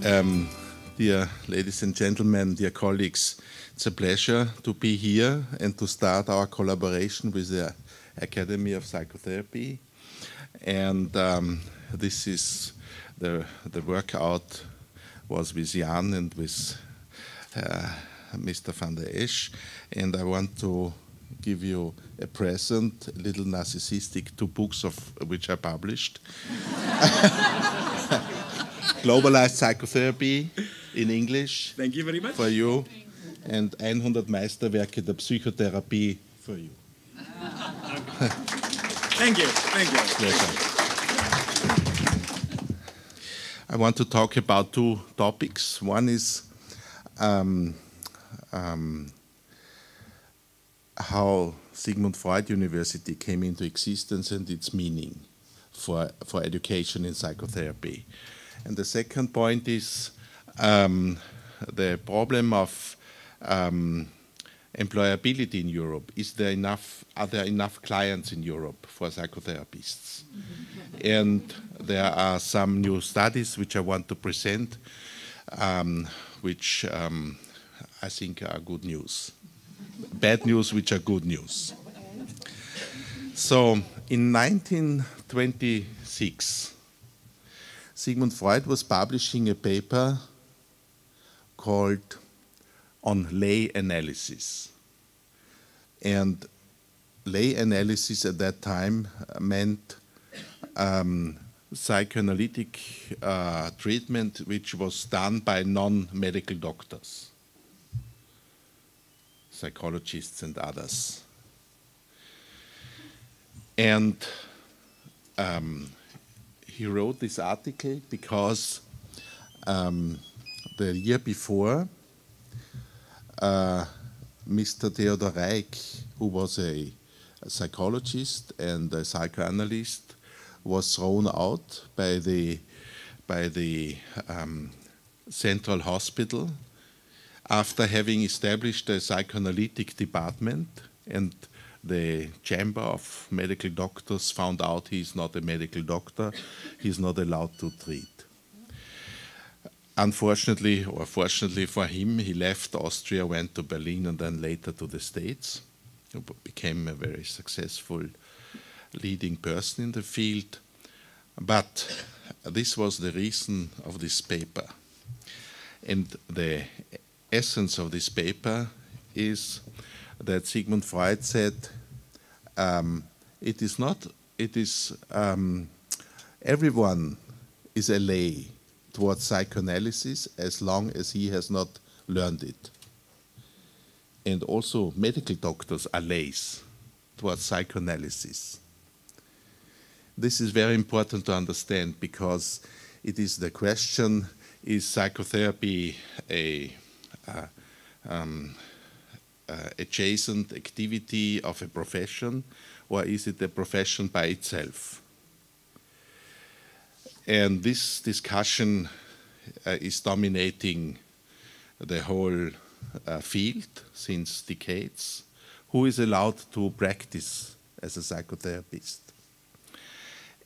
Dear ladies and gentlemen, dear colleagues, it's a pleasure to be here and to start our collaboration with the Academy of Psychotherapy. And this is the workout was with Jan and with Mr. van der Esch. And I want to give you a present, a little narcissistic, 2 books of which I published. Globalized Psychotherapy in English. Thank you very much. For you. And 100 Meisterwerke der Psychotherapie for you. Thank you. Thank you. Pleasure. I want to talk about 2 topics. One is how Sigmund Freud University came into existence and its meaning for education in psychotherapy. And the second point is the problem of employability in Europe. Are there enough clients in Europe for psychotherapists? And there are some new studies which I want to present, which I think are good news. Bad news which are good news. So in 1926, Sigmund Freud was publishing a paper called On Lay Analysis. And lay analysis at that time meant psychoanalytic treatment which was done by non-medical doctors, psychologists and others. And he wrote this article because the year before, Mr. Theodor Reik, who was a psychologist and a psychoanalyst, was thrown out by the Central Hospital after having established a psychoanalytic department, and the Chamber of Medical Doctors found out he's not a medical doctor, he's not allowed to treat. Unfortunately, or fortunately for him, he left Austria, went to Berlin, and then later to the States. He became a very successful leading person in the field. But this was the reason of this paper. And the essence of this paper is that Sigmund Freud said, everyone is a lay towards psychoanalysis as long as he has not learned it. And also medical doctors are lays towards psychoanalysis. This is very important to understand because it is the question, is psychotherapy a adjacent activity of a profession, or is it a profession by itself? And this discussion is dominating the whole field since decades. Who is allowed to practice as a psychotherapist?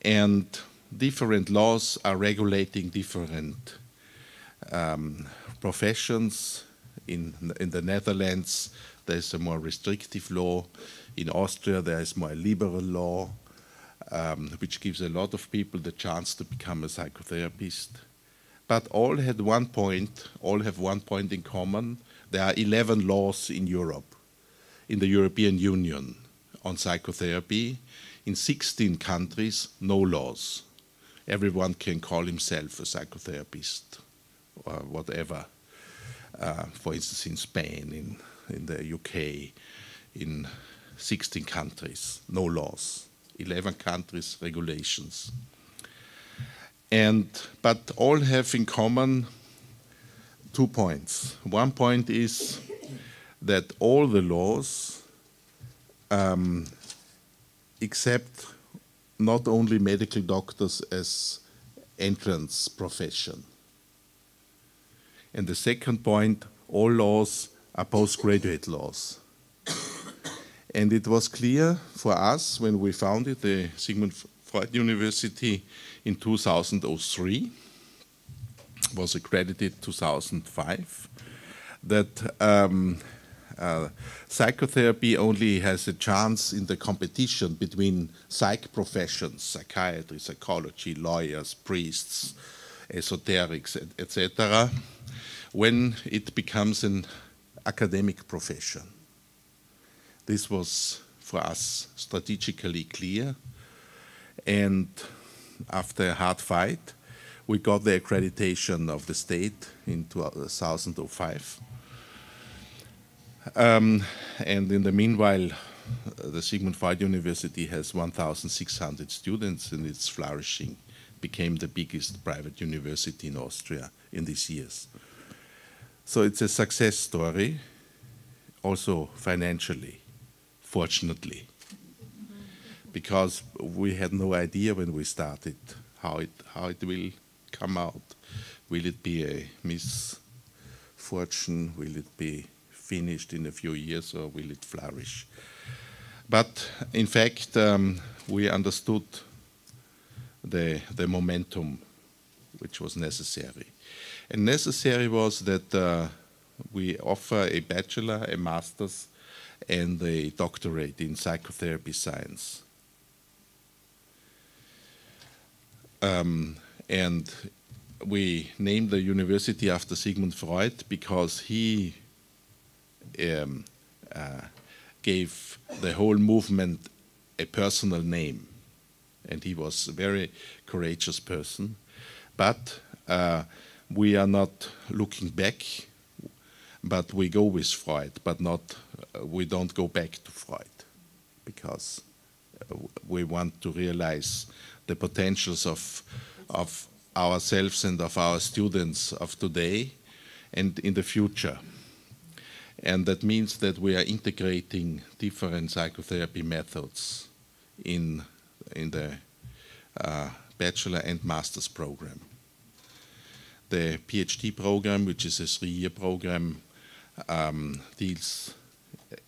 And different laws are regulating different professions. In the Netherlands, there is a more restrictive law. In Austria, there is more liberal law, which gives a lot of people the chance to become a psychotherapist. But all have one point in common. There are 11 laws in Europe, in the European Union, on psychotherapy. In 16 countries, no laws. Everyone can call himself a psychotherapist or whatever. For instance, in Spain, in the UK, in 16 countries, no laws. 11 countries, regulations. But all have in common 2 points. One point is that all the laws accept not only medical doctors as entrance profession. And the second point, all laws are postgraduate laws. And it was clear for us when we founded the Sigmund Freud University in 2003 was accredited 2005, that psychotherapy only has a chance in the competition between psych professions, psychiatry, psychology, lawyers, priests, esoterics, etc., when it becomes an academic profession. This was for us strategically clear, and after a hard fight, we got the accreditation of the state in 2005. And in the meanwhile, the Sigmund Freud University has 1,600 students and it's flourishing, became the biggest private university in Austria in these years. So it's a success story, also financially, fortunately, because we had no idea when we started how it will come out. Will it be a misfortune? Will it be finished in a few years, or will it flourish? But in fact, we understood the momentum which was necessary. And necessary was that we offer a bachelor, a master's, and a doctorate in psychotherapy science. And we named the university after Sigmund Freud because he gave the whole movement a personal name. And he was a very courageous person. But we are not looking back, but we go with Freud, but not, we don't go back to Freud, because we want to realize the potentials of ourselves and of our students of today and in the future. And that means that we are integrating different psychotherapy methods in the bachelor and master's program. The PhD program, which is a 3-year program, deals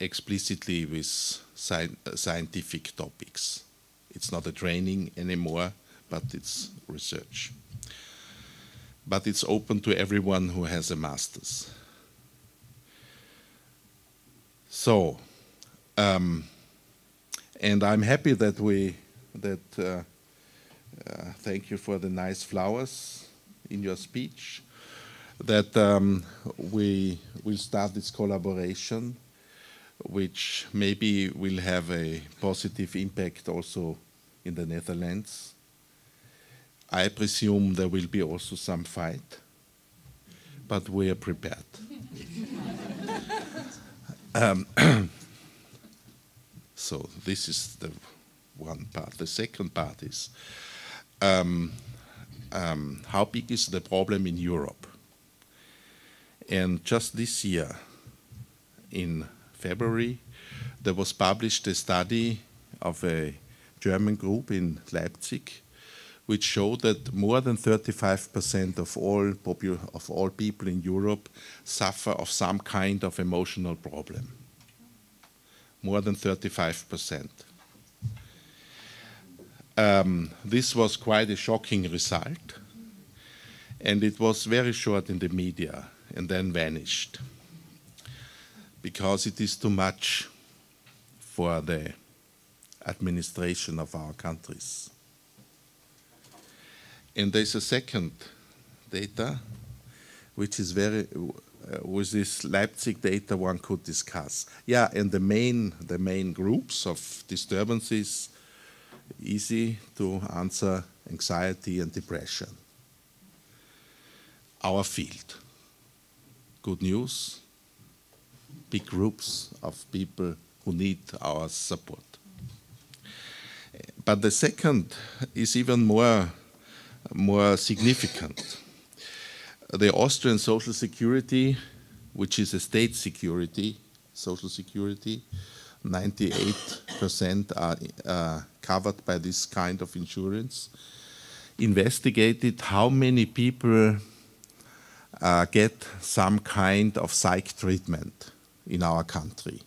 explicitly with scientific topics. It's not a training anymore, but it's research. But it's open to everyone who has a master's. So, and I'm happy that thank you for the nice flowers in your speech, that we will start this collaboration, which maybe will have a positive impact also in the Netherlands. I presume there will be also some fight, but we are prepared. So this is the one part. The second part is how big is the problem in Europe? And just this year, in February, there was published a study of a German group in Leipzig, which showed that more than 35% of all people in Europe suffer of some kind of emotional problem. More than 35%. This was quite a shocking result, and it was very short in the media and then vanished, because it is too much for the administration of our countries. And there's a second data, which is very, with this Leipzig data one could discuss. Yeah, and the main groups of disturbances, easy to answer, anxiety and depression. Our field. Good news, big groups of people who need our support. But the second is even more significant. The Austrian Social Security, which is a state security, Social Security, 98% are covered by this kind of insurance, investigated how many people get some kind of psych treatment in our country.